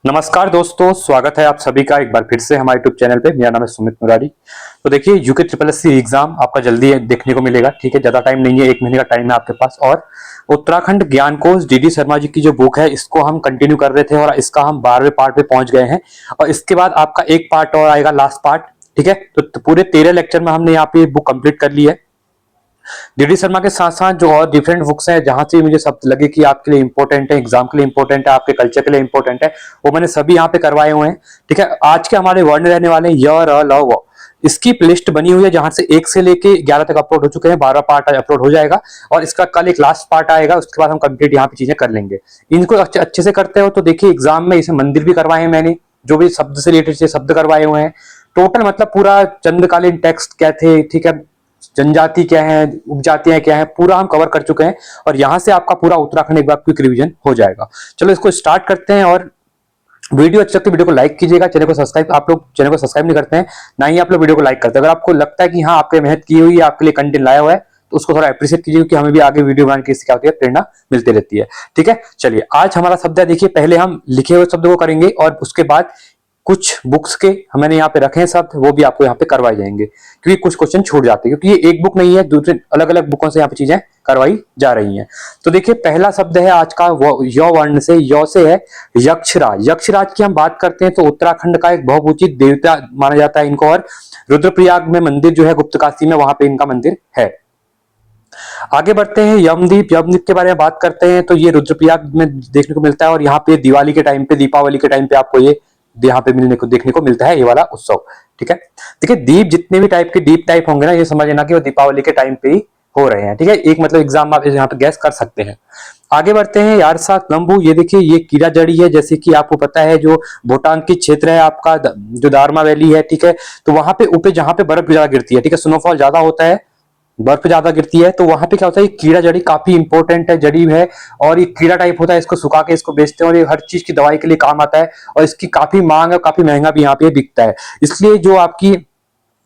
नमस्कार दोस्तों, स्वागत है आप सभी का एक बार फिर से हमारे यूट्यूब चैनल पे। मेरा नाम है सुमित मुरारी। तो देखिए, UK triple S C exam आपका जल्दी देखने को मिलेगा। ठीक है, ज्यादा टाइम नहीं है, 1 महीने का टाइम है आपके पास। और उत्तराखंड ज्ञान कोश डीडी शर्मा जी की जो बुक है, इसको हम कंटिन्यू कर रहे थे और इसका हम 12वें पार्ट पे पहुंच गए हैं। और इसके बाद आपका एक पार्ट और आएगा, लास्ट पार्ट। ठीक है, तो पूरे 13 लेक्चर में हमने यहाँ पे बुक कंप्लीट कर ली है। डीडी शर्मा के साथ साथ जो और डिफरेंट बुक्स हैं, जहां से मुझे सब लगे कि आपके लिए इंपॉर्टेंट है, एग्जाम के लिए इंपॉर्टेंट है, आपके कल्चर के लिए इंपॉर्टेंट है, वो मैंने सभी यहाँ पे करवाए हुए हैं। ठीक है, आज के हमारे वर्ण रहने वाले हैं य र ल व। इसकी लिस्ट बनी हुई है, जहां से 1 से लेके 11 तक अपलोड हो चुके हैं। 12 पार्ट अपलोड हो जाएगा और इसका कल एक लास्ट पार्ट आएगा। उसके बाद हम कंप्लीट यहाँ पे चीजें कर लेंगे। इनको अच्छे से करते हो तो देखिए, एग्जाम में इसे मंदिर भी करवाए हैं मैंने, जो भी शब्द से रिलेटेड शब्द करवाए हुए हैं। टोटल मतलब पूरा चंद्रकालीन टेक्स्ट क्या थे, ठीक है, जनजाति क्या है, उपजातियां क्या है, पूरा हम कवर कर चुके हैं। और यहां से आपका पूरा उत्तराखंड एक बार क्विक रिवीजन हो जाएगा। चलो इसको स्टार्ट करते हैं। और वीडियो अच्छा लगता है वीडियो को लाइक कीजिएगा। चैनल को सब्सक्राइब, आप लोग चैनल को सब्सक्राइब नहीं करते हैं, ना ही आप लोग वीडियो को लाइक करते हैं। अगर आपको लगता है कि हाँ आपने मेहनत की हुई है, आपके लिए कंटेंट लाया हुआ है, तो उसको थोड़ा अप्रिशिएट कीजिए, क्योंकि हमें भी आगे वीडियो बनाने की इससे क्या होती है, प्रेरणा मिलती रहती है। ठीक है, चलिए आज हमारा शब्द है, देखिए पहले हम लिखे हुए शब्दों को करेंगे और उसके बाद कुछ बुक्स के मैंने यहाँ पे रखे हैं शब्द, वो भी आपको यहाँ पे करवाए जाएंगे, क्योंकि कुछ क्वेश्चन छूट जाते हैं, क्योंकि ये एक बुक नहीं है, दूसरे अलग अलग बुकों से यहाँ पे चीजें करवाई जा रही हैं। तो देखिए, पहला शब्द है आज का य वर्ण से, य से है यक्षराज। यक्षराज की हम बात करते हैं तो उत्तराखंड का एक बहुपूजित देवता माना जाता है इनको। और रुद्रप्रयाग में मंदिर जो है, गुप्तकाशी में, वहां पे इनका मंदिर है। आगे बढ़ते हैं, यमदीप। यमदीप के बारे में बात करते हैं तो ये रुद्रप्रयाग में देखने को मिलता है। और यहाँ पे दिवाली के टाइम पे, दीपावली के टाइम पे आपको ये यहाँ पे मिलने को देखने को मिलता है, ये वाला उत्सव। ठीक है, देखिए दीप, जितने भी टाइप के दीप टाइप होंगे ना, ये समझ लेना कि वो दीपावली के टाइम पे ही हो रहे हैं। ठीक है, एक मतलब एग्जाम आप यहाँ पे गैस कर सकते हैं। आगे बढ़ते हैं, यारसा गंबू। ये देखिए, ये कीड़ा जड़ी है, जैसे कि आपको पता है जो भूटान की क्षेत्र है आपका, जो दारमा वैली है, ठीक है, तो वहां पे ऊपर जहां पे बर्फ ज्यादा गिरती है, ठीक है, स्नोफॉल ज्यादा होता है, बर्फ ज्यादा गिरती है, तो वहां पे क्या होता है, ये कीड़ा जड़ी काफी इंपॉर्टेंट है, जड़ी है। और ये कीड़ा टाइप होता है, इसको सुखा के इसको बेचते हैं और ये हर चीज की दवाई के लिए काम आता है। और इसकी काफी मांग है, काफी महंगा भी यहाँ पे बिकता है। इसलिए जो आपकी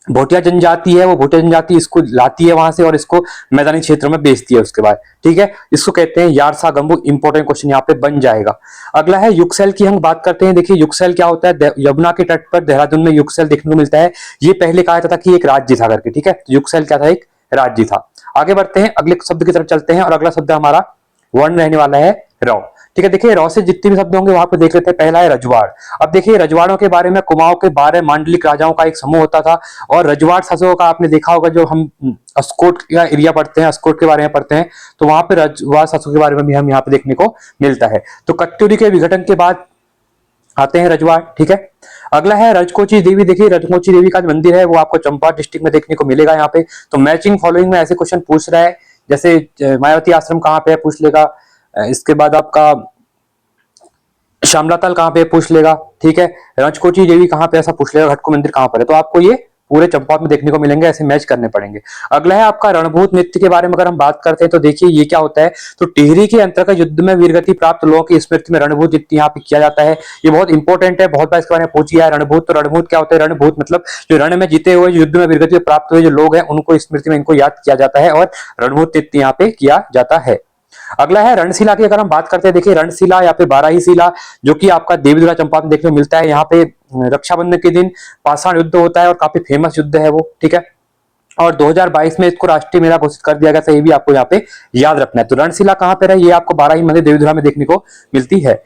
भोटिया जनजाति है, वो भोटिया जनजाति इसको लाती है वहां से और इसको मैदानी क्षेत्रों में बेचती है उसके बाद। ठीक है, इसको कहते हैं यारसा गंबू। इंपॉर्टेंट क्वेश्चन यहाँ पे बन जाएगा। अगला है युक्सेल की हम बात करते हैं। देखिए युक्सेल क्या होता है, यमुना के तट पर देहरादून में युक्सेल देखने को मिलता है। ये पहले कहा जाता था कि एक राज्य था करके। ठीक है, युक्सेल क्या था, एक राज्य था। आगे बढ़ते हैं, अगले शब्द की तरफ चलते हैं। और अगला शब्द हमारा वर्ण रहने वाला है रौ। ठीक है, देखिए रौ से जितने भी शब्द होंगे वहां पे देख लेते हैं। पहला है रजवाड़। अब देखिए, रजवाड़ों के बारे में, कुमाऊं के 12 मांडलिक राजाओं का एक समूह होता था। और रजवाड़ शासकों का आपने देखा होगा, जो हम अस्कोट का एरिया पढ़ते हैं, अस्कोट के बारे में पढ़ते हैं, तो वहां पे रजवाड़ शासकों के बारे में भी हम यहाँ पे देखने को मिलता है। तो कत्यूरी के विघटन के बाद आते हैं रजवाड़। ठीक है, अगला है रजकोची देवी। देखिए रजकोची देवी का जो मंदिर है, वो आपको चंपारण डिस्ट्रिक्ट में देखने को मिलेगा यहाँ पे। तो मैचिंग फॉलोइंग में ऐसे क्वेश्चन पूछ रहा है, जैसे मायावती आश्रम कहाँ पे है पूछ लेगा, इसके बाद आपका श्यामलाताल कहाँ पे पूछ लेगा। ठीक है, रजकोची देवी कहाँ पे ऐसा पूछ लेगा, घटको मंदिर कहाँ पर है। तो आपको ये पूरे चंपावत में देखने को मिलेंगे, ऐसे मैच करने पड़ेंगे। अगला है आपका रणभूत नृत्य के बारे में अगर हम बात करते हैं तो देखिए ये क्या होता है, तो टिहरी के अंतर्गत युद्ध में वीरगति प्राप्त लोगों की स्मृति में रणभूत नृत्य यहाँ पे किया जाता है। ये बहुत इंपॉर्टेंट है, बहुत बार इसके बारे में पूछी है रणभूत। तो रणभूत क्या होता है, रणभूत मतलब जो रण में जीते हुए, युद्ध में वीरगति प्राप्त हुए जो लोग हैं, उनको स्मृति में इनको याद किया जाता है और रणभूत नृत्य यहाँ पे किया जाता है। अगला है रणशिला की अगर हम बात करते हैं, देखिए रणशिला या फिर बाराही शिला, जो कि आपका देवीधुरा चंपावत में देखने को मिलता है। यहाँ पे रक्षाबंधन के दिन पाषाण युद्ध होता है और काफी फेमस युद्ध है वो। ठीक है, और 2022 में इसको राष्ट्रीय मेला घोषित कर दिया गया था, ये भी आपको यहाँ पे याद रखना है। तो रणशिला कहाँ पे है, ये आपको बाराही मंदिर देवीधुरा में देखने को मिलती है।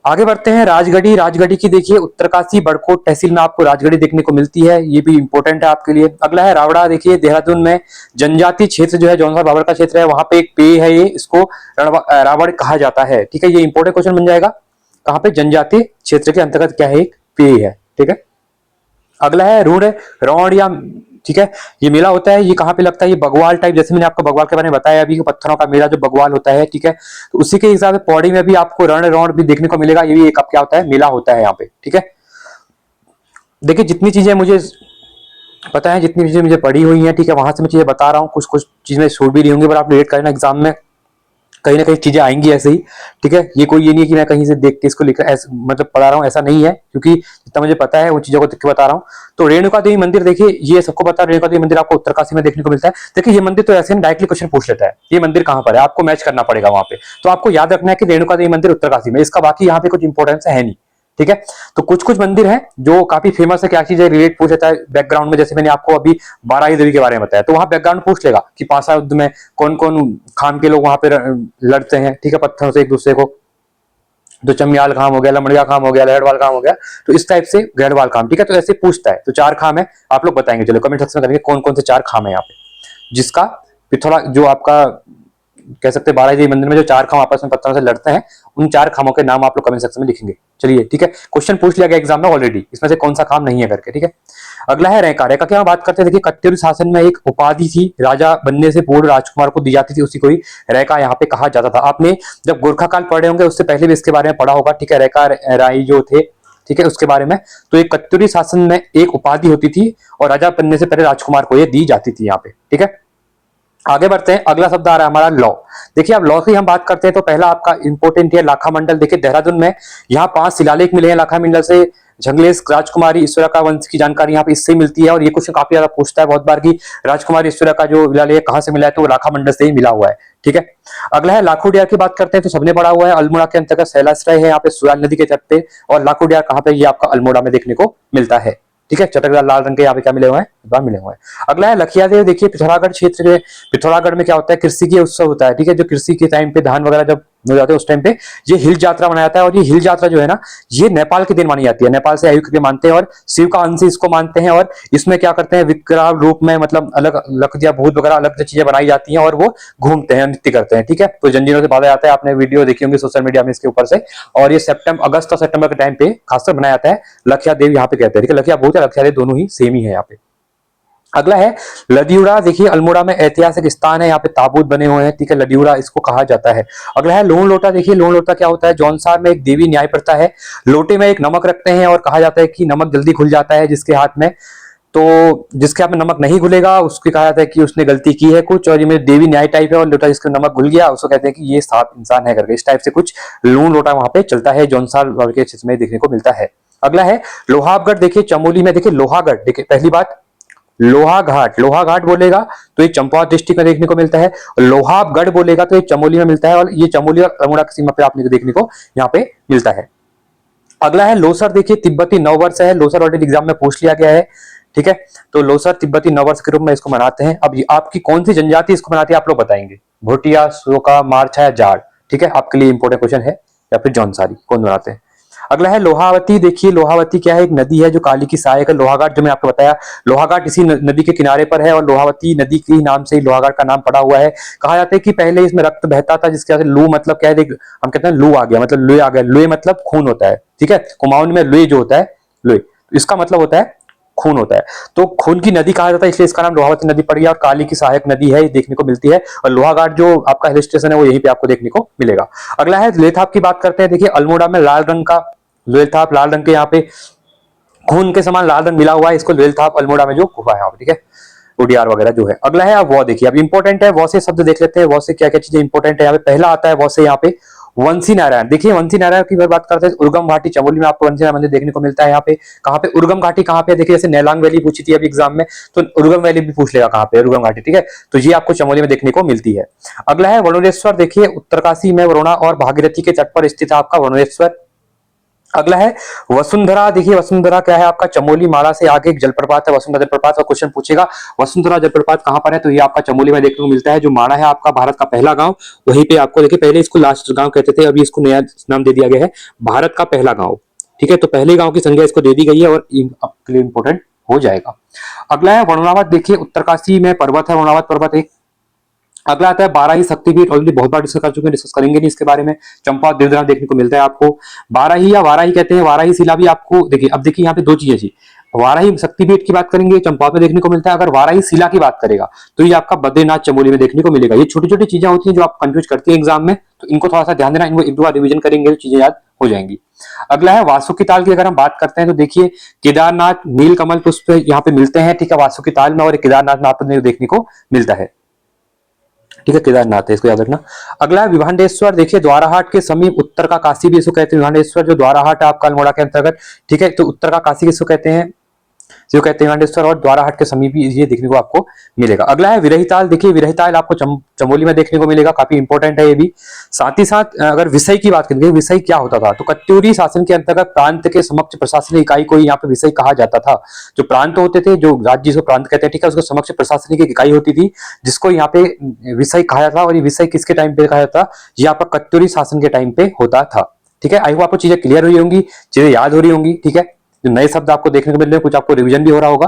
आगे बढ़ते हैं, राजगढ़ी। राजगढ़ी की देखिए उत्तरकाशी बड़कोट तहसील में आपको राजगढ़ी देखने को मिलती है, ये भी इंपॉर्टेंट है आपके लिए। अगला है रावड़ा। देखिए देहरादून में जनजाति क्षेत्र जो है, जौनसा बाबर का क्षेत्र है, वहां पे एक पेय है, ये इसको रावड़ कहा जाता है। ठीक है, ये इंपॉर्टेंट क्वेश्चन बन जाएगा, कहाँ पे, जनजाति क्षेत्र के अंतर्गत क्या है, एक पेय है। ठीक है, अगला है रूढ़ रौड़िया। ठीक है, ये मेला होता है, ये कहाँ पे लगता है, ये बगवाल टाइप, जैसे मैंने आपको बगवाल के बारे में बताया अभी, पत्थरों का मेला जो बगवाल होता है। ठीक है, तो उसी के हिसाब से पौड़ी में भी आपको रण रौड़ भी देखने को मिलेगा, ये भी एक क्या होता है, मेला होता है यहाँ पे। ठीक है, देखिए जितनी चीजें मुझे पता है, जितनी चीजें मुझे पढ़ी हुई है, ठीक है, वहां से मैं चीजें बता रहा हूँ। कुछ कुछ चीजें छूट भी रही होंगी, पर आप वेट करना, एग्जाम में कहीं ना कहीं चीजें आएंगी ऐसे ही। ठीक है, ये कोई ये नहीं है कि मैं कहीं से देख के इसको लिख मतलब पढ़ा रहा हूँ, ऐसा नहीं है, क्योंकि जितना मुझे पता है उन चीजों को देख के बता रहा हूँ। तो रेणुका देवी मंदिर, देखिए ये सबको पता है, रेणुका देवी मंदिर आपको उत्तरकाशी में देखने को मिलता है। देखिए ये मंदिर तो ऐसे डायरेक्टली क्वेश्चन पूछ लेता है, ये मंदिर कहाँ पर है, आपको मैच करना पड़ेगा वहां पे। तो आपको याद रखना है कि रेणुका देवी मंदिर उत्तरकाशी में, इसका बाकी यहाँ पे कुछ इंपॉर्टेंस है नहीं। ठीक है। तो कुछ कुछ मंदिर हैं जो काफी फेमस है, क्या चीज है रिलेट पूछ लेता है बैकग्राउंड में, जैसे मैंने आपको अभी बाराही देवी के बारे में बताया, तो वहां बैकग्राउंड पूछ लेगा कि पासा युद्ध में कौन कौन खाम के लोग वहां पे लड़ते हैं, ठीक है, पत्थरों से एक दूसरे को। तो चमियाल खाम हो गया, लमड़िया खाम हो गया, लहड़वाल खाम हो गया, तो इस टाइप से गहड़वाल खाम, ठीक है। तो ऐसे पूछता है। तो 4 खाम है, आप लोग बताएंगे, चलो कमेंट सेक्शन में करेंगे कौन कौन से 4 खाम है यहाँ पे, जिसका पिथौरा जो आपका कह सकते हैं बालाजी मंदिर में जो 4 खाम आपस में पत्थरों से लड़ते हैं, उन 4 खामों के नाम आप लोग कमेंट सेक्शन में लिखेंगे। चलिए ठीक है, क्वेश्चन पूछ लिया गया एग्जाम में ऑलरेडी, इसमें से कौन सा खाम नहीं है करके, ठीक है। अगला है रेखा। रेखा की हम बात करते हैं, देखिए कत्यूरी शासन में एक उपाधि थी, राजा बनने से पूर्व राजकुमार को दी जाती थी, उसी को ही रेखा यहाँ पे कहा जाता था। आपने जब गोरखा काल पढ़े होंगे उससे पहले भी इसके बारे में पढ़ा होगा, ठीक है, रेखा राय जो थे, ठीक है, उसके बारे में। तो एक कत्यूरी शासन में एक उपाधि होती थी और राजा बनने से पहले राजकुमार को ये दी जाती थी यहाँ पे, ठीक है। आगे बढ़ते हैं, अगला शब्द आ रहा है हमारा लॉ। देखिए अब लॉ की हम बात करते हैं तो पहला आपका इंपोर्टेंट है लाखा मंडल। देखिए देहरादून में यहाँ 5 शिलालेख मिले हैं लाखा मंडल से। झंगलेश राजकुमारी ईश्वरा का वंश की जानकारी यहाँ पे इससे मिलती है, और ये क्वेश्चन काफी ज्यादा पूछता है बहुत बार कि राजकुमारी ईश्वरा का जो शिलालेख कहाँ से मिला है, तो लाखा मंडल से ही मिला हुआ है, ठीक है। अगला है लाखोडियार की बात करते हैं तो सबने पढ़ा हुआ है, अल्मोड़ा के अंतर्गत शैलाश्रय है यहाँ पे सुराल नदी के तट पे, और लाखोडियार कहाँ पे, ये आपका अल्मोड़ा में देखने को मिलता है, ठीक है। चटकदार लाल रंग के यहाँ पे क्या मिले हुए हैं, मिले हुए हैं। अगला है लखिया देव। देखिए पिथौरागढ़ क्षेत्र के, पिथौरागढ़ में क्या होता है, कृषि की उत्सव होता है, ठीक है। जो कृषि के टाइम पे धान वगैरह जब हो जाते हैं उस टाइम पे ये हिल यात्रा मनाया जाता है, और ये हिल यात्रा जो है ना, ये नेपाल के दिन मानी जाती है, नेपाल से आयु के मानते हैं और शिव का अंश इसको मानते हैं। और इसमें क्या करते हैं, विकराल रूप में मतलब अलग लकड़िया भूत वगैरह अलग चीजें बनाई जाती हैं और वो घूमते हैं, नृत्य करते हैं, ठीक है। तो जंजीरों से बांधा जाता है, आपने वीडियो देखी होंगी सोशल मीडिया में इसके ऊपर से, और ये अगस्त और सितंबर के टाइम पे खासकर बनाया जाता है। लखिया देव यहाँ पे कहते हैं, ठीक है। लखिया भूत है, लखिया देव दोनों ही सेम ही है यहाँ पे। अगला है लदियुड़ा। देखिए अल्मोड़ा में ऐतिहासिक स्थान है, यहाँ पे ताबूत बने हुए हैं, ठीक है, लदियुड़ा इसको कहा जाता है। अगला है लोन लोटा। देखिए लोन लोटा क्या होता है, जौनसार में एक देवी न्याय प्रथा है, लोटे में एक नमक रखते हैं और कहा जाता है कि नमक जल्दी घुल जाता है जिसके हाथ में, तो जिसके हाथ में नमक नहीं घुलेगा उसको कहा जाता है कि उसने गलती की है कुछ, और ये मेरी देवी न्याय टाइप है, और लोटा जिसके नमक घुल गया उसको कहते हैं कि ये साफ इंसान है करके, इस टाइप से कुछ लोन लोटा वहां पे चलता है, जौनसार के क्षेत्र में देखने को मिलता है। अगला है लोहागढ़। देखिए चमोली में, देखिए लोहागढ़, देखिए पहली बात लोहा घाट, लोहा घाट बोलेगा तो ये चंपावत डिस्ट्रिक्ट में देखने को मिलता है, लोहागढ़ बोलेगा तो ये चमोली में मिलता है, और ये चमोली और अल्मोड़ा की सीमा पे आपने देखने को यहाँ पे मिलता है। अगला है लोसर। देखिए तिब्बती नववर्ष है, लोसर ऑलरेडी एग्जाम में पूछ लिया गया है, ठीक है। तो लोसर तिब्बती नववर्ष के रूप में इसको मनाते हैं। अब आपकी कौन सी जनजाति इसको मनाती है आप लोग बताएंगे, भोटिया, सोका, मारछा या जाड़, ठीक है, आपके लिए इंपोर्टेंट क्वेश्चन है, या फिर जौनसारी, कौन मनाते हैं। अगला है लोहावती। देखिए लोहावती क्या है, एक नदी है जो काली की सहायक है। लोहाघाट जो मैं आपको बताया, लोहाघाट इसी नदी के किनारे पर है, और लोहावती नदी के नाम से ही लोहाघाट का नाम पड़ा हुआ है। कहा जाता है कि पहले इसमें रक्त बहता था, जिसके वजह से लू मतलब क्या है, हम कहते हैं लू आ गया, मतलब लुए आ गया, लुए मतलब खून होता है, ठीक है। कुमाऊन में लुए जो होता है, लुए इसका मतलब होता है खून होता है, तो खून की नदी कहा जाता है, इसलिए इसका नाम लोहावती नदी पड़ गया, और काली की सहायक नदी है, देखने को मिलती है। और लोहाघाट जो आपका हिल स्टेशन है वो यहीं पे आपको देखने को मिलेगा। अगला है लेथाप की बात करते हैं। देखिए अल्मोड़ा में लाल रंग का लोथाप, लाल रंग के यहाँ पे खून के समान लाल रंग मिला हुआ है, इसको लोथाप अल्मोड़ा में जो गुफा है यहाँ पे, ठीक है, ओडीआर वगैरह जो है। अगला है अब वो। देखिए अब इंपॉर्टेंट है वो से शब्द देख लेते हैं, वो से क्या क्या चीजें इंपॉर्टेंट है यहाँ पे। पहला आता है वो से यहाँ पे वंशी नारायण। देखिए वंशी नारायण की बात करते हैं, उर्गम घाटी चमोली में आपको वंशी नारायण मंदिर देखने को मिलता है। यहाँ पे कहाँ पे उर्गम घाटी कहाँ पे, देखिए जैसे नेलांग वैली पूछी थी अभी एग्जाम में, तो उर्गम वैली भी पूछ लेगा कहाँ पे, उर्गम घाटी, ठीक है। तो ये आपको चमोली में देखने को मिलती है। अगला है वरुणेश्वर। देखिए उत्तरकाशी में वरुणा और भागीरथी के तट पर स्थित है आपका वरुणेश्वर। अगला है वसुंधरा। देखिए वसुंधरा क्या है, आपका चमोली माला से आगे एक जलप्रपात है, वसुंधरा जलप्रपात का क्वेश्चन पूछेगा। वसुंधरा जलप्रपात कहां पर है, तो ये आपका चमोली में देखने को मिलता है। जो माणा है आपका भारत का पहला गांव, वहीं पे आपको देखिए, पहले इसको लास्ट गांव कहते थे, अभी इसको नया नाम दे दिया गया है भारत का पहला गांव, ठीक है। तो पहले गांव की संज्ञा इसको दे दी गई है, और आपके लिए इंपोर्टेंट हो जाएगा। अगला है वरुणावत। देखिए उत्तरकाशी में पर्वत है वरुणावत पर्वत एक। अगला आता है बाराही शक्तिपीठ, ऑलरेडी बहुत बार डिस्कस कर चुके हैं, डिस्कस करेंगे नहीं इसके बारे में। चंपावत देवधरा देखने को मिलता है आपको। बाराही या वाराही कहते हैं, वाराही शिला भी आपको देखिए, अब देखिए यहाँ पे दो चीजें थी, वाराही शक्तिपीठ की बात करेंगे चंपावत में देखने को मिलता है, अगर वाराही शिला की बात करेगा तो ये आपका बद्रीनाथ चमोली में देखने को मिलेगा। ये छोटी छोटी चीजें होती हैं जो आप कंफ्यूज करती है एग्जाम में, तो इनको थोड़ा सा ध्यान देना, इनको एक दो बार रिविजन करेंगे तो चीजें याद हो जाएंगी। अगला है वासुकी ताल की अगर हम बात करते हैं तो देखिए केदारनाथ नीलकमल पुष्प यहाँ पे मिलते हैं, ठीक है, वासुकी ताल में, और केदारनाथ में आपको देखने को मिलता है, ठीक है, केदारनाथ है, इसको याद रखना। अगला है विभांडेश्वर। देखिए द्वाराहाट के समीप उत्तर का काशी भी इसको कहते हैं, विभांडेश्वर जो द्वाराहाट है आपका अल्मोड़ा के अंतर्गत, ठीक है। तो उत्तर का काशी किसको कहते हैं, जो कहते हैं गांडेश्वर और द्वाराहाट के समीप ही ये देखने को आपको मिलेगा। अगला है विरही ताल। देखिए विरही ताल आपको चमोली में देखने को मिलेगा, काफी इंपॉर्टेंट है ये भी। साथ ही साथ अगर विषय की बात करेंगे, विषय क्या होता था, तो कत्यूरी शासन के अंतर्गत प्रांत के समक्ष प्रशासनिक इकाई को यहाँ पे विषय कहा जाता था। जो प्रांत होते थे, जो राज्य जिसको प्रांत कहते हैं, ठीक है, उसको समक्ष प्रशासनिक इकाई होती थी जिसको यहाँ पे विषय कहा जाता था। और ये विषय किसके टाइम पे कहा जाता था, ये आपका कत्यूरी शासन के टाइम पे होता था। ठीक है, आई होप आपको चीजें क्लियर हुई होंगी, चीजें याद हो रही होंगी। ठीक है, जो नए शब्द आपको देखने को मिल रहे हैं, कुछ आपको रिवीजन भी हो रहा होगा।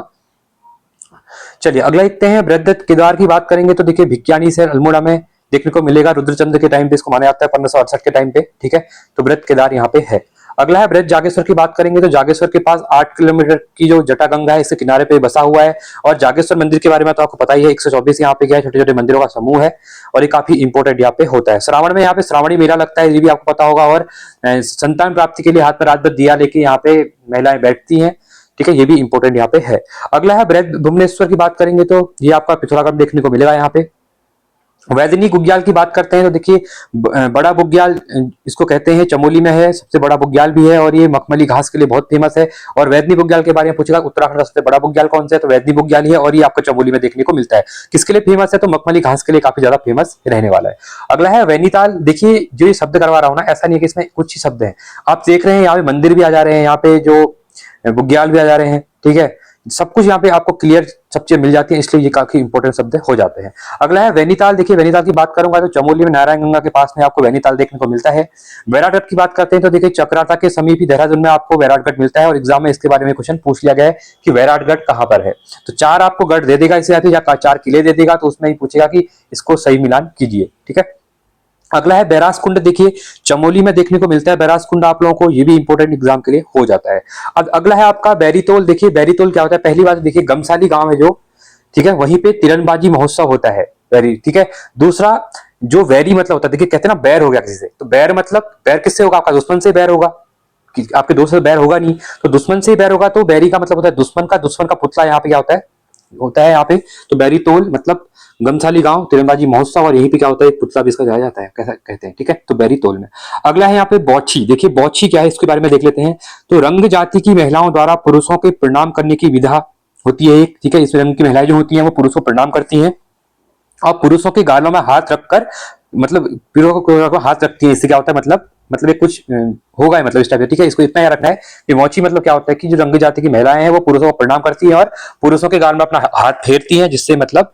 चलिए अगला देखते हैं बृहदत्त केदार की बात करेंगे तो देखिए भिक्यानी से अल्मोड़ा में देखने को मिलेगा, रुद्रचंद्र के टाइम पे इसको माना जाता है, 1568 के टाइम पे। ठीक है, तो बृहदत्त केदार यहाँ पे है। अगला है बृहद जागेश्वर की बात करेंगे तो जागेश्वर के पास 8 किलोमीटर की जो जटागंगा है इसके किनारे पे बसा हुआ है। और जागेश्वर मंदिर के बारे में तो आपको पता ही है, 124 यहाँ पे क्या है, छोटे छोटे मंदिरों का समूह है और ये काफी इंपॉर्टेंट यहाँ पे होता है। श्रावण में यहाँ पे श्रावणी मेला लगता है, ये भी आपको पता होगा। और संतान प्राप्ति के लिए हाथ में रात भर दिया लेके यहाँ पे महिलाएं बैठती हैं। ठीक है, ये भी इंपॉर्टेंट यहाँ पे है। अगला है बृहद भुवनेश्वर की बात करेंगे तो ये आपका पिथौरागढ़ देखने को मिलेगा यहाँ पे। वैदिनी बुग्याल की बात करते हैं तो देखिए बड़ा बुग्याल इसको कहते हैं, चमोली में है, सबसे बड़ा बुग्याल भी है और ये मखमली घास के लिए बहुत फेमस है। और वैदिनी बुग्याल के बारे में पूछेगा उत्तराखंड का सबसे बड़ा बुग्याल कौन सा है, तो वैदिनी बुग्याल ही है और ये आपको चमोली में देखने को मिलता है। किसके लिए फेमस है, तो मखमली घास के लिए काफी ज्यादा फेमस रहने वाला है। अगला है वैनीताल। देखिए जो ये शब्द करवा रहा हूँ ना, ऐसा नहीं है कि इसमें कुछ ही शब्द है, आप देख रहे हैं यहाँ पे मंदिर भी आ जा रहे हैं, यहाँ पे जो बुग्याल भी आ जा रहे हैं। ठीक है, सब कुछ यहाँ पे आपको क्लियर सब चीजें मिल जाती है, इसलिए ये काफी इंपॉर्टेंट शब्द हो जाते हैं। अगला है वैनीताल। देखिए वैनीताल की बात करूंगा तो चमोली में नारायण गंगा के पास में आपको वैनीताल देखने को मिलता है। वैराटगढ़ की बात करते हैं तो देखिए चक्राता के समीप ही देहरादून में आपको वैराटगढ़ मिलता है और एग्जाम में इसके बारे में क्वेश्चन पूछ लिया गया है कि वैराटगढ़ कहाँ पर है। तो 4 आपको गढ़ दे देगा इसे या 4 किले दे देगा, तो उसमें ही पूछेगा कि इसको सही मिलान कीजिए। ठीक है, अगला है बैराज कुंड। देखिए चमोली में देखने को मिलता है बैराज कुंड आप लोगों को, ये भी इंपॉर्टेंट एग्जाम के लिए हो जाता है। अब अगला है आपका बैरीतोल। देखिए बैरीतोल क्या होता है, पहली बात देखिए गमसाली गांव है जो, ठीक है, वहीं पे तीरंदाजी महोत्सव होता है बैरी। ठीक है, दूसरा जो वैरी मतलब होता है, देखिए कहते हैं ना बैर हो गया किसी से, तो बैर मतलब बैर किससे होगा, आपका दुश्मन से बैर होगा, कि आपके दोस्त से बैर होगा नहीं, तो दुश्मन से बैर होगा। तो बैरी का मतलब होता है दुश्मन का पुतला यहाँ पे क्या होता है यहाँ पे। तो बैरीतोल मतलब गमसाली गांव, तीरंदाजी महोत्सव, और यहीं पे क्या होता है एक पुतला भी इसका जाया जाता है, कैसा कहते हैं। ठीक है, तो बैरीतोल में। अगला है यहाँ पे बौछी। देखिए बौछी क्या है, इसके बारे में देख लेते हैं। तो रंग जाति की महिलाओं द्वारा पुरुषों के प्रणाम करने की विधा होती है एक। ठीक है, इस रंग की महिलाएं जो होती हैं वो पुरुषों को प्रणाम करती हैं और पुरुषों के गालों में हाथ रखकर, मतलब पुरुषों को हाथ रखती है। इससे क्या होता है, मतलब एक कुछ होगा मतलब इस टाइप से। ठीक है, इसको इतना याद रखना है कि मौची मतलब क्या होता है कि जो रंग जाति की महिलाएं हैं वो पुरुषों को प्रणाम करती है और पुरुषों के गाल में अपना हाथ फेरती है, जिससे मतलब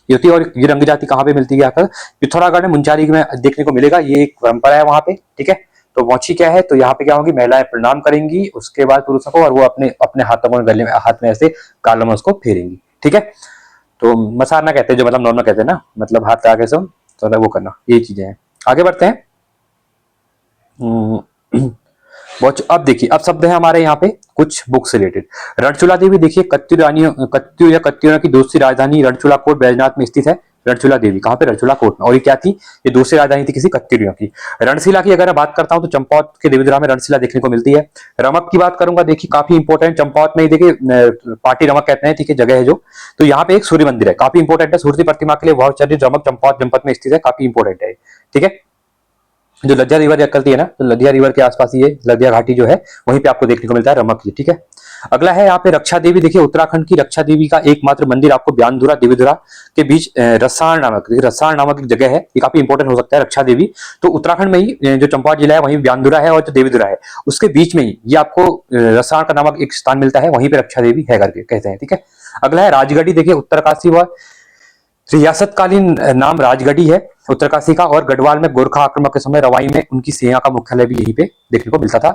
ये होती है। और ये रंग जाति कहाँ पे मिलती है, आकर पिथौरागढ़ में मुंचारी में देखने को मिलेगा, ये एक परंपरा है वहां पे। ठीक है, तो मौची क्या है, तो यहाँ पे क्या होगी, महिलाएं प्रणाम करेंगी उसके बाद पुरुषों को, और वो अपने अपने हाथों में गले में हाथ में ऐसे गालों में उसको फेरेंगी। ठीक है, तो मसारना कहते हैं जो मतलब नॉर्मल कहते हैं ना, मतलब हाथ आगे से तो वो करना, ये चीजें हैं। आगे बढ़ते हैं। अब देखिए अब शब्द है हमारे यहाँ पे कुछ बुक से रिलेटेड। रणचूला देवी। देखिए कत्यूर की दूसरी राजधानी रणचूला कोट बैजनाथ में स्थित है। रणचूला देवी कहाँ पे, रणचूला कोट में। और ये क्या थी, ये दूसरी राजधानी थी किसी कत्यूरियों की। रणशिला की अगर मैं बात करता हूँ तो चंपावत के देवीधुरा में रणशिला देखने को मिलती है। रमक की बात करूंगा, देखिए काफी इंपॉर्टेंट, चंपावत में देखिए पार्टी रमक कहते हैं, ठीक है, जगह है जो। तो यहाँ पे एक सूर्य मंदिर है, काफी इंपॉर्टेंट है, सूर्य प्रतिमा के लिए बहुत रमक चंपावत जनपद में स्थित है, काफी इंपॉर्टेंट है। ठीक है, जो लद्दिया रिवर निकलती है ना, तो लद्दिया रिवर के आसपास ये लद्दिया घाटी जो है वहीं पे आपको देखने को मिलता है रमक जी। ठीक है, अगला है यहाँ पे रक्षा देवी। देखिए उत्तराखंड की रक्षा देवी का एकमात्र मंदिर आपको ब्यानधुरा देवीधुरा के बीच रसायन नामक एक जगह है, ये काफी इंपॉर्टेंट हो सकता है रक्षा देवी। तो उत्तराखंड में ही जो चंपावत जिला है वहीं ब्यानधुरा है और जो देवीधुरा है उसके बीच में ही ये आपको रसायन का नामक एक स्थान मिलता है, वहीं पे रक्षा देवी है करके कहते हैं। ठीक है, अगला है राजगढ़ी। देखिए उत्तरकाशी व रियासतकालीन नाम राजगढ़ी है उत्तरकाशी का, और गढ़वाल में गोरखा आक्रमण के समय रवाई में उनकी सेना का मुख्यालय भी यहीं पे देखने को मिलता था।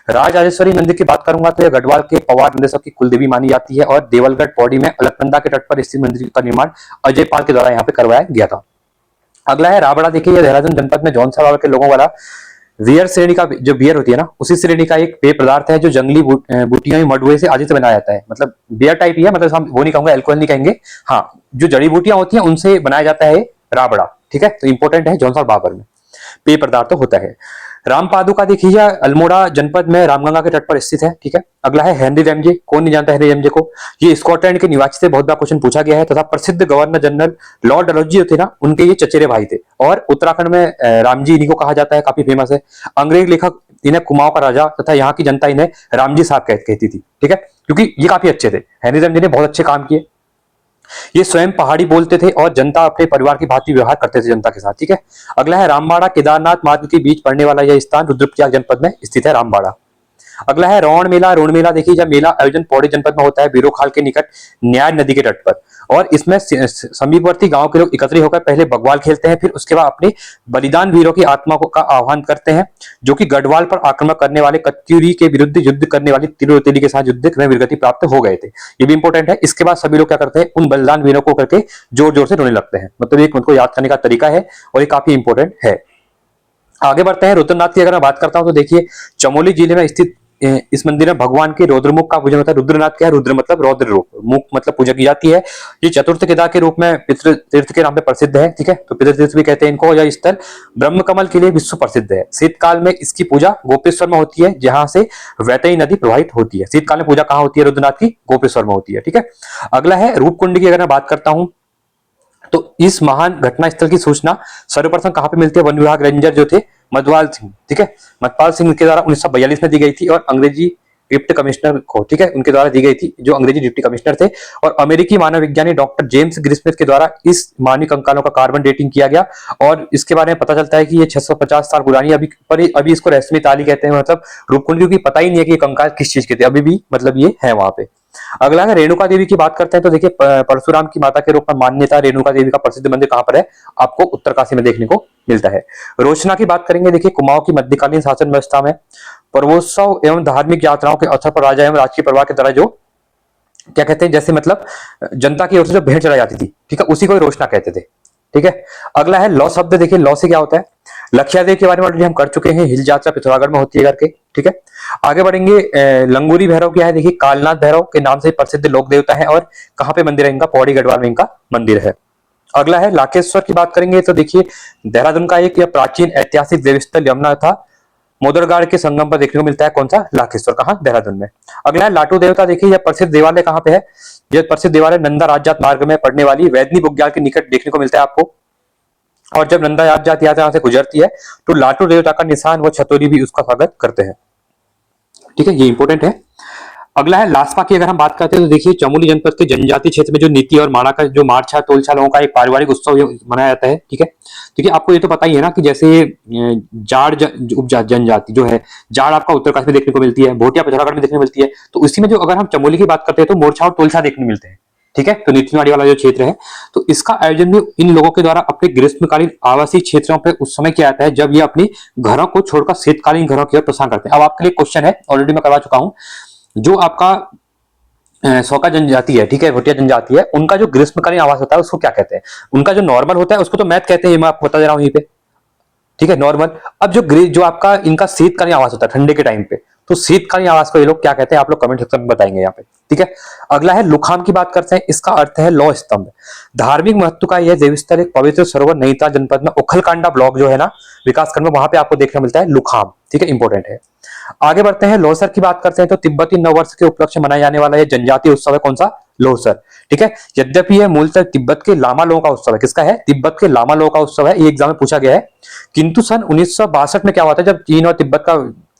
राजराजेश्वरी मंदिर की बात करूंगा तो यह गढ़वाल के पवार नंदेश्वर की कुलदेवी मानी जाती है, और देवलगढ़ पौड़ी में अलकनंदा के तट पर स्थित मंदिर का निर्माण अजय पाल के द्वारा यहाँ पे करवाया गया था। अगला है राबड़ा। देखिए यह देहरादून जनपद में जौनसा के लोगों वाला वियर श्रेणी का, जो बियर होती है ना उसी श्रेणी का एक पेय पदार्थ है जो जंगली बूटियां मडुए से आदि से बनाया जाता है। मतलब बियर टाइप ही है, मतलब हम वो नहीं कहूंगा, अल्कोहल नहीं कहेंगे, हाँ जो जड़ी बूटियां होती हैं उनसे बनाया जाता है राबड़ा। ठीक है, तो इंपॉर्टेंट है जौनसा और बाबर में पेय पदार्थ होता है। राम पादुका देखिए अल्मोड़ा जनपद में रामगंगा के तट पर स्थित है। ठीक है, अगला है हेनरी रैमजे। कौन नहीं जानता हेनरी रैमजे को? ये स्कॉटलैंड के निवासी से बहुत बार क्वेश्चन पूछा गया है तथा प्रसिद्ध गवर्नर जनरल लॉर्ड डलहौजी जो थे ना, उनके ये चचेरे भाई थे। और उत्तराखंड में रामजी इन्हीं को कहा जाता है, काफी फेमस है। अंग्रेज लेखक इन्हें कुमाऊं का राजा तथा यहाँ की जनता इन्हें रामजी साहब कहती थी। ठीक है, क्योंकि ये काफी अच्छे थे। हेनरी रैमजे ने बहुत अच्छे काम किए। ये स्वयं पहाड़ी बोलते थे और जनता अपने परिवार की भांति व्यवहार करते थे जनता के साथ। ठीक है, अगला है रामबाड़ा। केदारनाथ मार्ग के बीच पड़ने वाला यह स्थान रुद्रप्रयाग जनपद में स्थित है, रामबाड़ा। अगला है रोण मेला। रोण मेला देखिए, जब मेला आयोजन पौड़ी जनपद में होता है, बीरोखाल के निकट न्याय नदी के तट पर। और इसमें समीपवर्ती गांव के लोग एकत्रित होकर पहले बग्वाल खेलते हैं, फिर उसके बाद अपने बलिदान वीरों की आत्मा का आह्वान करते हैं, जो कि गढ़वाल पर आक्रमण करने वाले कत्यूरी के विरुद्ध युद्ध करने वाली तिरुतेली के साथ युद्ध में वीरगति प्राप्त हो गए थे। ये भी इंपॉर्टेंट है। इसके बाद सभी लोग क्या करते हैं, उन बलिदान वीरों को करके जोर जोर से रोने लगते हैं। मतलब एक उनको याद करने का तरीका है और ये काफी इंपॉर्टेंट है। आगे बढ़ते हैं। रुद्रनाथ की अगर मैं बात करता हूं तो देखिए, चमोली जिले में स्थित इस मंदिर में भगवान के रौद्रमुख का पूजन होता है। रुद्रनाथ क्या है? रुद्र मतलब रौद्र रूप, मुख मतलब पूजा की जाती है। ये चतुर्थ केदार के रूप में पितृ तीर्थ के नाम पे प्रसिद्ध है। ठीक है, तो पितृ तीर्थ भी कहते हैं इनको। यह स्थल ब्रह्म कमल के लिए विश्व प्रसिद्ध है। शीतकाल में इसकी पूजा गोपेश्वर में होती है, जहां से वैतई नदी प्रवाहित होती है। शीतकाल में पूजा कहां होती है रुद्रनाथ की? गोपेश्वर में होती है। ठीक है, अगला है रूपकुंड की अगर मैं बात करता हूं तो इस महान घटना स्थल की सूचना सर्वप्रथम कहां पे मिलती है? वन विभाग रेंजर जो थे मधवाल सिंह, ठीक है, मतपाल सिंह के द्वारा 1942 में दी गई थी, और अंग्रेजी डिप्टी कमिश्नर को, ठीक है, उनके द्वारा दी गई थी, जो अंग्रेजी डिप्टी कमिश्नर थे। और अमेरिकी मानव विज्ञानी डॉक्टर जेम्स ग्रिस्मिथ के द्वारा इस मानवीय कंकालों का कार्बन डेटिंग किया गया। और इसके बारे में पता चलता है कि ये 650 साल पुरानी, अभी इसको रहस्यमय ताली कहते हैं, मतलब रूपकुंड, क्योंकि पता ही नहीं है कि ये कंकाल किस चीज के थे, अभी भी मतलब ये है वहां पे। अगला है रेणुका देवी की बात करते हैं तो देखिए, परशुराम की माता के रूप में मान्यता रेणुका देवी का प्रसिद्ध मंदिर कहां पर है? आपको उत्तरकाशी में देखने को मिलता है। रोशना की बात करेंगे, देखिए कुमाऊं की मध्यकालीन शासन व्यवस्था में पर्वोत्सव एवं धार्मिक यात्राओं के अवसर पर राजा एवं राजकीय परिवार के द्वारा जो क्या कहते हैं, जैसे मतलब जनता की ओर से जो भेंट चलाई जाती थी, ठीक है, उसी को रोशना कहते थे। ठीक है, अगला है लौ शब्द। देखिए लौ से क्या होता है? लखिया देव के बारे में ऑलरेडी हम कर चुके हैं, हिल यात्रा पिथौरागढ़ में होती है करके। ठीक है, आगे बढ़ेंगे। लंगूरी भैरव क्या है? देखिए कालनाथ भैरव के नाम से प्रसिद्ध लोक देवता है, और कहां पे मंदिर है इनका? पौड़ी गढ़वाल में इनका मंदिर है। अगला है लाकेश्वर की बात करेंगे तो देखिए, देहरादून का एक प्राचीन ऐतिहासिक देवस्थल यमुना था मोदरगाड़ के संगम पर देखने को मिलता है। कौन सा? लाखेश्वर। कहां? देहरादून में। अगला है लाटू देवता। देखिए यह प्रसिद्ध देवालय कहां पे है? यह प्रसिद्ध देवालय नंदा राजजात मार्ग में पड़ने वाली वैदनी बुग्याल के निकट देखने को मिलता है आपको। और जब नंदा राजजात यहाँ से गुजरती है तो लाटू देवता का निशान व छतोरी भी उसका स्वागत करते हैं। ठीक है, ये इंपॉर्टेंट है। अगला है लासपा की अगर हम बात करते हैं तो देखिए, चमोली जनपद के जनजातीय क्षेत्र में जो नीति और माणा का जो मारछा तोलछा लोगों का एक पारिवारिक उत्सव मनाया जाता है। ठीक है, देखिए आपको ये तो पता ही है ना कि जैसे जाड़ जनजाति जो है, जाड़ आपका उत्तरकाशी में देखने को मिलती है, भोटिया पिथौरागढ़ में देखने को मिलती है। तो उसी में जो अगर हम चमोली की बात करते हैं तो मोरछा और तोलछा देखने मिलते हैं। ठीक है, तो नीतिनवाड़ी वाला जो क्षेत्र है, तो इसका आयोजन भी इन लोगों के द्वारा अपने ग्रीष्मकालीन आवासीय क्षेत्रों पर उस समय किया जाता है जब ये अपनी घरों को छोड़कर शीतकालीन घरों की ओर प्रस्थान करते हैं। अब आपके लिए क्वेश्चन है, ऑलरेडी मैं करवा चुका हूं, जो आपका सौका जनजाति है, ठीक है, भोटिया जनजाति है, उनका जो ग्रीष्मकालीन आवास होता है उसको क्या कहते हैं? उनका जो नॉर्मल होता है उसको तो मैथ कहते हैं, मैं आपको बता दे रहा हूं यहीं पे। ठीक है, नॉर्मल। अब जो आपका इनका शीतकालीन आवास होता है ठंडे के टाइम पे, तो शीतकालीन आवास को ये लोग क्या कहते हैं? आप लोग कमेंट सेक्शन में बताएंगे यहाँ पे। ठीक है, अगला है लुखाम की बात करते हैं। इसका अर्थ है लौ स्तंभ। धार्मिक महत्व का यह देवस्थल एक पवित्र सरोवर नैनीताल जनपद में उखलकांडा ब्लॉक जो है ना, विकासखंड में, वहां पे आपको देखने मिलता है लुखाम। ठीक है, इंपॉर्टेंट है। आगे बढ़ते हैं। लोसर की बात करते हैं तो तिब्बती नववर्ष के उपलक्ष्य मनाया जाने वाला यह जनजातीय उत्सव है। कौन सा? लोसर। ठीक है, यद्यपि यह मूलतः तिब्बत के लामा लोगों का उत्सव है। किसका है? तिब्बत के लामा लोगों का उत्सव है, ये एग्जाम में पूछा गया है। किंतु सन 1962 में क्या होता है, जब चीन और तिब्बत का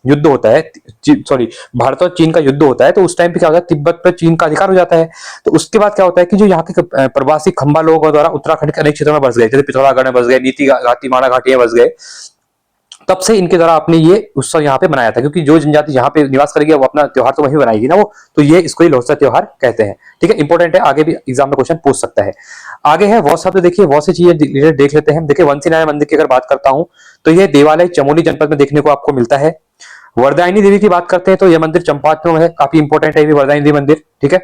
युद्ध होता है, सॉरी, भारत और चीन का युद्ध होता है, तो उस टाइम पे क्या होता है, तिब्बत पर चीन का अधिकार हो जाता है। तो उसके बाद क्या होता है कि जो यहाँ के प्रवासी खंबा लोगों द्वारा उत्तराखंड के अनेक क्षेत्रों में बस गए, जैसे पिथौरागढ़ में बस गए, नीति घाटी, माणा घाटी में बस गए, तब से इनके द्वारा अपने ये उत्सव यहाँ पे मनाया था, क्योंकि जो जनजाति यहाँ पे निवास करेगी वो अपना त्योहार तो वहीं बनाएगी ना वो, तो ये इसको ही लोसर त्योहार कहते हैं। ठीक है, इंपॉर्टेंट है, आगे भी एग्जाम में क्वेश्चन पूछ सकता है। आगे है वौ शब्द। देखिए वौ से चीजें देख लेते हैं। देखिए वंशी नारायण मंदिर की अगर बात करता हूँ तो यह देवालय चमोली जनपद में देखने को आपको मिलता है। वरदायनी देवी की बात करते हैं तो यह मंदिर चंपावत में है, काफी इंपॉर्टेंट है वरदायनी देवी मंदिर। ठीक है,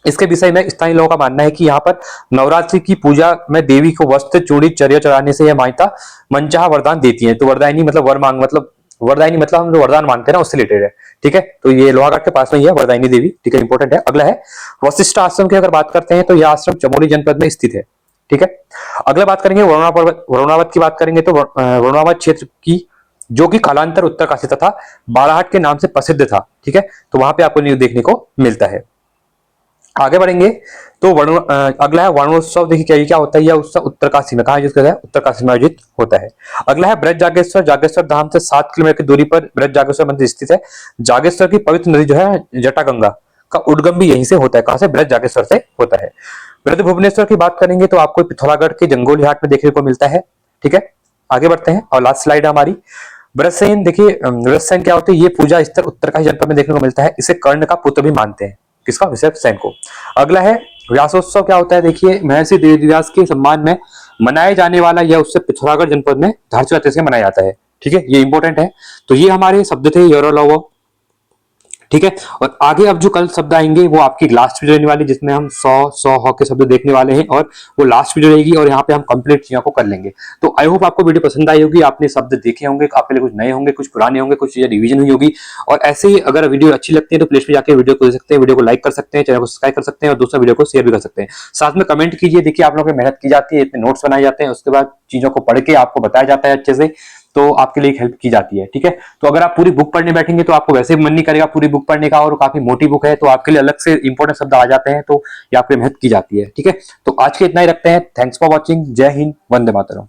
इसके विषय में स्थानीय लोगों का मानना है कि यहाँ पर नवरात्रि की पूजा में देवी को वस्त्र, चूड़ी, चरिया चढ़ाने से यह माता मनचाहा वरदान देती है। तो वरदायनी मतलब वर मांग, मतलब वरदायनी मतलब हम जो वरदान मांगते हैं ना, उससे रिलेटेड है। ठीक है, तो ये लोहाघाट के पास में ही है वरदायनी देवी। ठीक है, इंपॉर्टेंट है। अगला है वशिष्ठ आश्रम की अगर बात करते हैं तो यह आश्रम चमोली जनपद में स्थित है। ठीक है, अगला बात करेंगे वरुणावत की बात करेंगे तो वरुणावत क्षेत्र की जो कि कालांतर उत्तरकाशी तथा बाराहाट के नाम से प्रसिद्ध था। ठीक है, तो वहां पे आपको न्यूज देखने को मिलता है। आगे बढ़ेंगे तो अगला है वर्णोत्सव। देखिए क्या क्या होता है यह उत्सव उत्तरकाशी में, कहा है उत्तरकाशी में आयोजित होता है। अगला है ब्रज जागेश्वर। जागेश्वर धाम से 7 किलोमीटर की दूरी पर ब्रज जागेश्वर मंदिर स्थित है। जागेश्वर की पवित्र नदी जो है जटागंगा का उद्गम भी यहीं से होता है। कहां से? ब्रज जागेश्वर से होता है। ब्रज भुवनेश्वर की बात करेंगे तो आपको पिथौरागढ़ के जंगोली हाट में देखने को मिलता है। ठीक है, आगे बढ़ते हैं और लास्ट स्लाइड हमारी ब्रजसेन। देखिए ब्रजसेन क्या होती है? ये पूजा स्तर उत्तरकाशी जनपद में देखने को मिलता है। इसे कर्ण का पुत्र भी मानते हैं। किसका? विश्वसेन को। अगला है व्यासोत्सव। क्या होता है? देखिए महर्षि वेदव्यास के सम्मान में मनाए जाने वाला यह उत्सव पिथौरागढ़ जनपद में धारचूला से मनाया जाता है। ठीक है, ये इंपॉर्टेंट है। तो ये हमारे शब्द थे योरोलोवो। ठीक है, और आगे अब जो कल शब्द आएंगे वो आपकी लास्ट वीडियो रहने वाली, जिसमें हम 100 हॉ के शब्द देखने वाले हैं और वो लास्ट वीडियो रहेगी और यहाँ पे हम कंप्लीट चीजों को कर लेंगे। तो आई होप आपको वीडियो पसंद आई होगी, आपने शब्द देखे होंगे, आपके लिए कुछ नए होंगे, कुछ पुराने होंगे, कुछ चीजें रिवीजन हुई होगी। और ऐसे ही अगर वीडियो अच्छी लगती है तो प्लेलिस्ट में जाकर वीडियो को देख सकते हैं, वीडियो को लाइक कर सकते हैं, चैनल को सब्सक्राइब कर सकते हैं और दूसरा वीडियो को शेयर भी कर सकते हैं। साथ में कमेंट कीजिए। देखिए आप लोगों की मेहनत की जाती है, इतने नोट्स बनाए जाते हैं, उसके बाद चीजों को पढ़ के आपको बताया जाता है अच्छे से, तो आपके लिए हेल्प की जाती है। ठीक है, तो अगर आप पूरी बुक पढ़ने बैठेंगे तो आपको वैसे भी मन नहीं करेगा पूरी बुक पढ़ने का, और काफी मोटी बुक है तो आपके लिए अलग से इंपॉर्टेंट शब्द आ जाते हैं, तो ये आपकी मेहनत की जाती है। ठीक है, तो आज के इतना ही रखते हैं। Thanks for watching. जय हिंद, वंदे मातरम।